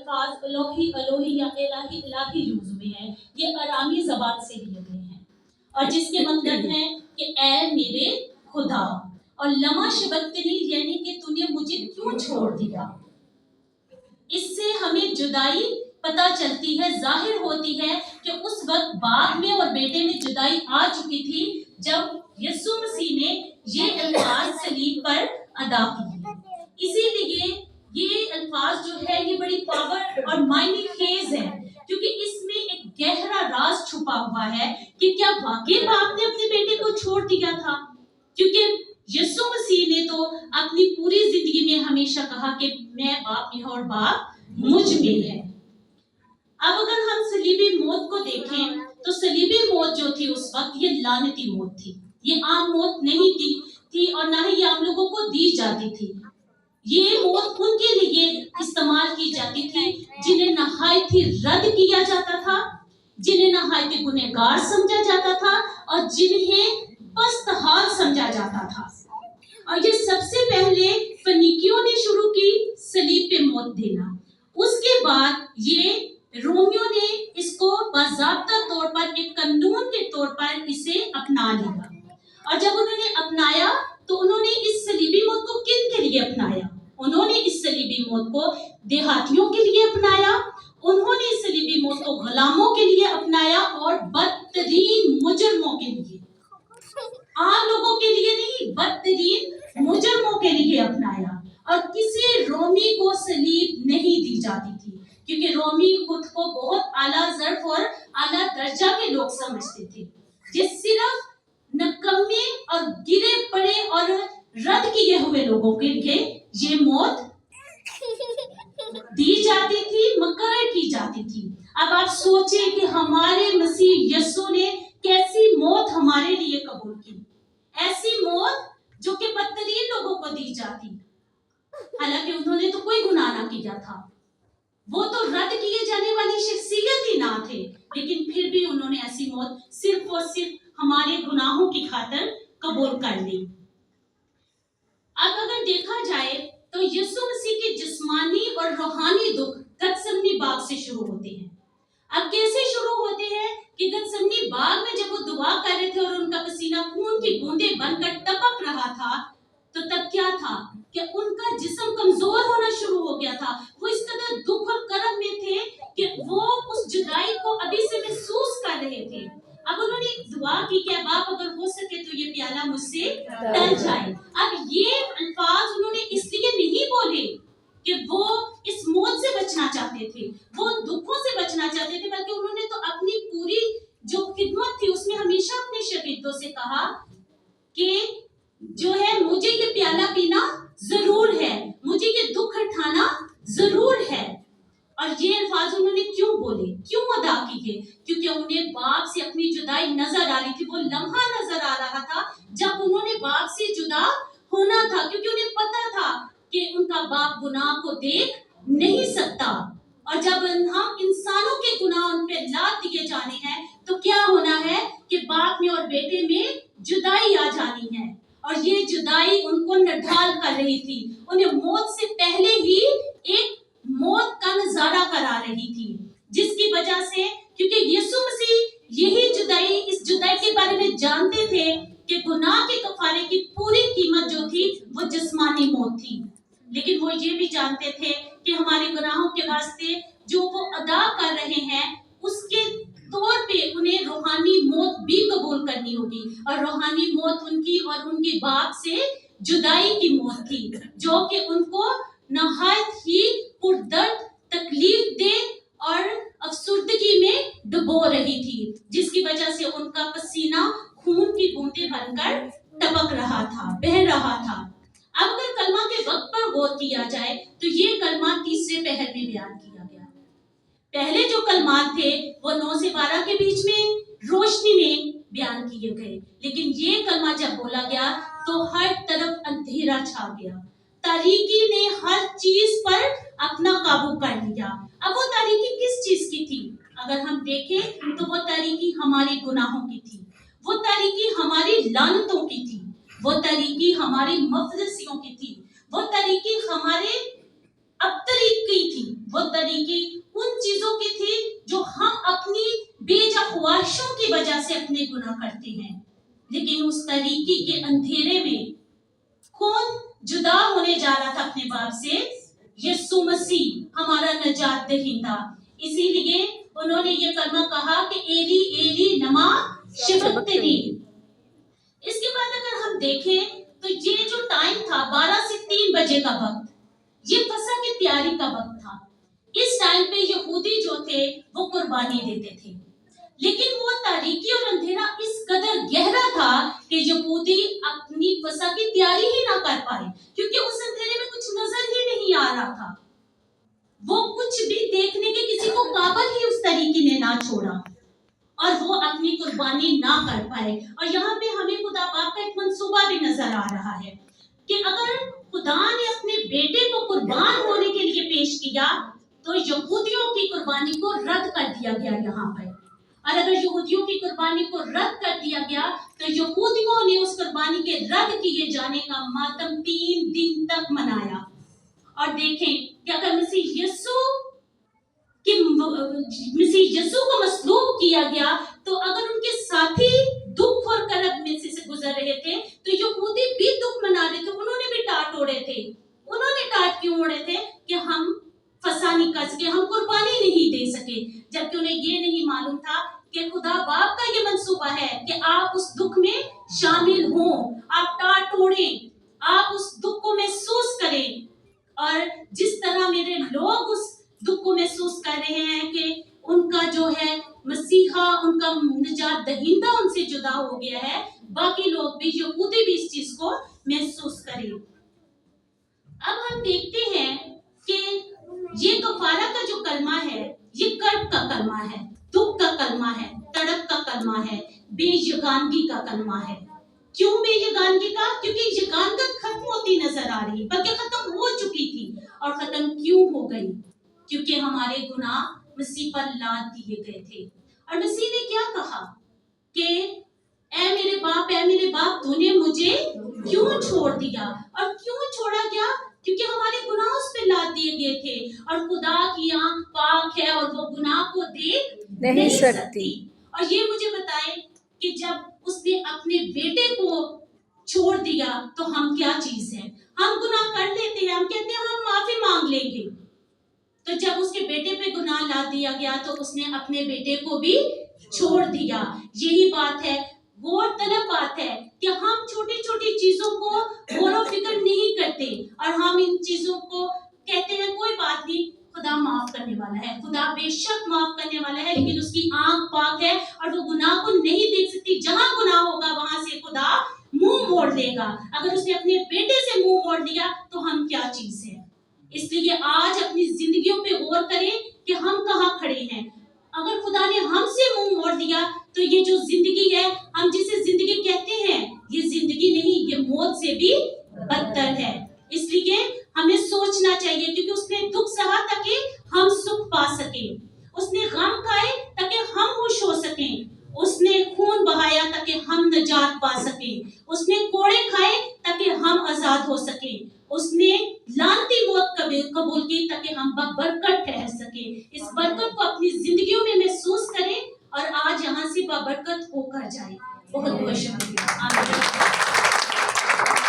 अल्फाज अलोही अलोही या इलाही इलाही यूज हुए हैं, ये अरामी ज़बान से लिए गए हैं और जिसके मतलब है कि ऐ मेरे खुदा, और लमा शबक्तनी यानी कि तूने मुझे क्यों छोड़ दिया। इससे हमें जुदाई पता चलती है, जाहिर होती है कि उस वक्त बाप में और बेटे में जुदाई आ चुकी थी जब यीशु मसीह ने ये अल्फाज सलीब पर अदा किए। इसीलिए ये अल्फाज जो है ये बड़ी पावर और मायने खेज है, क्योंकि इसमें एक गहरा राज छुपा हुआ है कि क्या वाकई बाप ने अपने बेटे को छोड़ दिया था। क्योंकि यीशु मसीह ने तो अपनी पूरी जिंदगी में हमेशा कहा कि मैं बाप में हूं और बाप मुझ में है। अब अगर हम सलीबी मौत को देखें तो सलीबी मौत जो थी उस वक्त ये लानती मौत थी, ये आम मौत नहीं थी और ना ही ये आम लोगों को दी जाती थी। ये मौत उनके लिए इस्तेमाल की जाती थी जिन्हें नहायत ही रद्द किया जाता था, जिन्हें नहायत ही गुनहगार समझा जाता था और जिन्हें पस्त हाल समझा जाता था। और ये सबसे पहले फनीकियों ने शुरू की सलीब पे मौत देना, उसके बाद ये रोमियों ने इसको बाज़ाब्ता तौर पर एक कानून के तौर पर इसे अपना लिया। और जब उन्होंने अपनाया तो उन्होंने इस सलीबी मौत को किन के लिए अपनाया? उन्होंने इस सलीबी मौत को देहातियों के लिए अपनाया, उन्होंने इस सलीबी मौत को गुलामों के लिए अपनाया और बदतरीन मुजरमों के लिए, आम लोगों के लिए नहीं, बदतरीन मुजरमों के लिए अपनाया। और किसी रोमी को सलीब नहीं दी जाती थी क्योंकि रोमी खुद को बहुत आला ज़र्फ और आला दर्जा के लोग समझते थे, जो सिर्फ नकम्मे और गिरे पड़े और रद्द किए हुए लोगों के लिए ये मौत दी जाती थी, मुकर्रर की जाती थी। अब आप सोचें कि हमारे मसीह यीशु ने कैसी मौत हमारे लिए कबूल की, ऐसी मौत जो कि बदतरीन लोगों को दी जाती, हालांकि उन्होंने तो कोई गुनाह ना किया था, वो तो रद्द किए जाने वाली शख्सियत ही ना थे, लेकिन फिर भी उन्होंने ऐसी मौत सिर्फ और सिर्फ हमारे गुनाहों की खातिर कबूल कर ली। अब अगर देखा जाए तो यीशु मसीह के जिस्मानी और रूहानी दुख गतसमनी बाग से शुरू होते हैं। अब कैसे शुरू होते हैं कि गतसमनी बाग में जब वो दुआ कर रहे थे और उनका पसीना खून की बूंदें बनकर टपक रहा था, तो तब क्या था कि उनका जिस्म कमजोर होना शुरू हो गया था। वो इस कदर दुख और कर्ब में थे कि वो उस जुदाई को अभी से महसूस कर रहे थे। अब उन्होंने दुआ की कि बाप अगर हो सके तो ये प्याला मुझसे टल जाए। अब ये अल्फाज उन्होंने इसलिए नहीं बोले कि वो इस मौत से बचना चाहते थे, वो दुखों से बचना चाहते थे, बल्कि उन्होंने तो अपनी पूरी जो खिदमत थी उसमें हमेशा अपने शागिर्दों से कहा कि जो है मुझे ये प्याला पीना जरूर है, मुझे ये दुख उठाना जरूर है। और ये अल्फाज उन्होंने क्यों बोले, क्यों अदा किए? क्योंकि उन्हें बाप से अपनी जुदाई नजर आ रही थी, वो लम्हा नजर आ रहा था जब उन्होंने बाप से जुदा होना था, क्योंकि उन्हें पता था कि उनका बाप गुनाह को देख नहीं सकता। और जब हम इंसानों के गुनाह उन पे लाद दिए जाने हैं तो क्या होना है कि बाप में और बेटे में जुदाई आ जानी है। और ये जुदाई उनको नढाल कर रही थी, उन्हें मौत से पहले ही एक मौत का नजारा करा रही थी, जिसकी वजह से, क्योंकि यीशु मसीह यही जुदाई, इस जुदाई के बारे में जानते थे कि गुनाह के कफारे की पूरी कीमत जो थी वो जिस्मानी मौत थी, लेकिन वो ये भी जानते थे कि हमारे गुनाहों के वास्ते जो वो अदा कर रहे हैं उसके तौर पे उन्हें रूहानी मौत भी कबूल करनी होगी। और रूहानी मौत उनकी और उनके बाप से जुदाई की मौत थी, जो कि उनको नहायत ही पुरदर्द तकलीफ दे और अफसुर्दगी में डुबो रही थी, जिसकी वजह से उनका पसीना खून की बूंदें बनकर टपक रहा था, बह रहा था। अब अगर कलमा के वक्त पर गौर किया जाए तो ये कलमा तीसरे पहर में बयान किया गया। पहले जो कलमात थे वो 9 से 12 के बीच में रोशनी में बयान किए गए, लेकिन ये कलमा जब बोला गया तो हर तरफ अंधेरा छा गया, तारीकी ने हर चीज पर अपना काबू कर लिया। अब वो तारीकी किस चीज की थी? अगर हम देखें तो वो तारीकी हमारे गुनाहों की थी, वो तारीकी हमारी लानतों की थी, वो तारीकी हमारी मफलसियों की थी, वो तारीकी हमारे अब तरीके थी, वो तरीके उन चीजों की थी जो हम अपनी बेजा ख्वाहिशों की वजह से अपने गुनाह करते हैं। लेकिन उस तरीके के अंधेरे में कौन जुदा होने जा रहा था अपने बाप से? यीशु मसीह, हमारा नजात दहिंदा। इसीलिए उन्होंने ये कलमा कहा कि एली एली लमा शबक्तनी। इसके बाद अगर हम देखें तो ये जो टाइम था 12 से 3 बजे का वक्त, ये फसह की तैयारी का वक्त था। इस टाइम पे यहूदी जो थे वो कुर्बानी देते थे, लेकिन वो तारीकी और अंधेरा इस कदर गहरा था कि यहूदी अपनी फसह की तैयारी ही ना कर पाए, क्योंकि उस अंधेरे में कुछ नजर ही नहीं आ रहा था। वो कुछ भी देखने के किसी को काबिल ही उस तरीके ने ना छोड़ा और वो अपनी कुर्बानी ना कर पाए। और यहाँ पे हमें खुदा बाप का एक मंसूबा भी नजर आ रहा है कि अगर खुदा ने अपने बेटे को कुर्बान होने के लिए पेश किया तो यहूदियों की कुर्बानी को रद्द कर दिया गया यहाँ पर। और अगर यहूदियों की कुर्बानी को रद्द कर दिया गया तो यहूदियों ने उस कुर्बानी के रद्द किए जाने का मातम 3 दिन तक मनाया। और देखें कि अगर मसीह यीशु को मसलूब किया गया तो अगर उनके साथी दुख और करब में से गुजर रहे थे तो यहूदी भी दुख मना रहे थे, उन्होंने भी टाट ओढ़े थे। उन्होंने टाट क्यों ओढ़े थे? कि हम फसा नहीं कर सके, हम कुर्बानी नहीं दे सके, जबकि उन्हें ये नहीं मालूम था कि खुदा बाप का ये मंसूबा है कि आप उस दुख में शामिल हों, आप टाट ओढ़ें, आप उस दुख को महसूस करें। और जिस तरह मेरे लोग उस दुख को महसूस कर रहे हैं कि उनका जो है मसीहा, उनका निजात दहिंदा उनसे जुदा हो गया है, बाकी लोग भी, यहूदी भी इस चीज को महसूस करें। अब हम देखते हैं कि ये कफारा का जो कलमा है ये कर्ब का कलमा है, दुख का कलमा है, तड़प का कलमा है, बेयगानगी का कलमा है। क्यों बेयगानगी का? क्योंकि यगानत खत्म होती नजर आ रही, बल्कि खत्म हो चुकी थी। और खत्म क्यों हो गई? क्योंकि हमारे गुनाह मसीह पर लाद दिए गए थे। और मसीह ने क्या कहा कि ऐ मेरे बाप, तूने मुझे क्यों छोड़ दिया? और क्यों छोड़ा गया? क्योंकि हमारे गुनाह उस पे लाद दिए गए थे और खुदा की आंख पाक है और वो गुनाह को देख नहीं सकती। और ये मुझे बताएं कि जब उसने अपने बेटे को छोड़ दिया तो हम क्या चीज है? हम गुनाह कर लेते हैं, हम कहते हैं हम माफी मांग लेंगे। तो जब उसके बेटे पे गुनाह ला दिया गया तो उसने अपने बेटे को भी छोड़ दिया। यही बात है, गौरतलब बात है कि हम छोटी छोटी चीजों को गौर व फिक्र नहीं करते और हम इन चीजों को कहते हैं कोई बात नहीं, खुदा माफ करने वाला है। खुदा बेशक माफ करने वाला है, लेकिन उसकी आंख पाक है और वो गुनाह को नहीं देख सकती। जहां गुनाह होगा वहां से खुदा मुंह मोड़ लेगा। अगर उसने अपने बेटे से मुंह मोड़ लिया तो हम क्या चीज है? इसलिए आज अपनी जिंदगियों पे गौर करें कि हम कहाँ खड़े हैं। अगर खुदा ने हमसे मुंह मोड़ दिया तो ये जो जिंदगी है, हम जिसे जिंदगी कहते हैं, ये जिंदगी नहीं, ये मौत से भी बदतर है। इसलिए हमें सोचना चाहिए, क्योंकि उसने दुख सहा ताकि हम सुख पा सके, उसने गम खाए ताकि हम खुश हो सके, उसने खून बहाया ताकि हम निजात पा सके, उसने कोड़े खाए ताकि हम आजाद हो सके, उसने लानती मौत कबूल की ताकि हम बबरकत ठहर सके। इस बरकत को अपनी जिंदगियों में महसूस करें और आज यहाँ से बबरकत होकर जाए। बहुत बहुत शुक्रिया।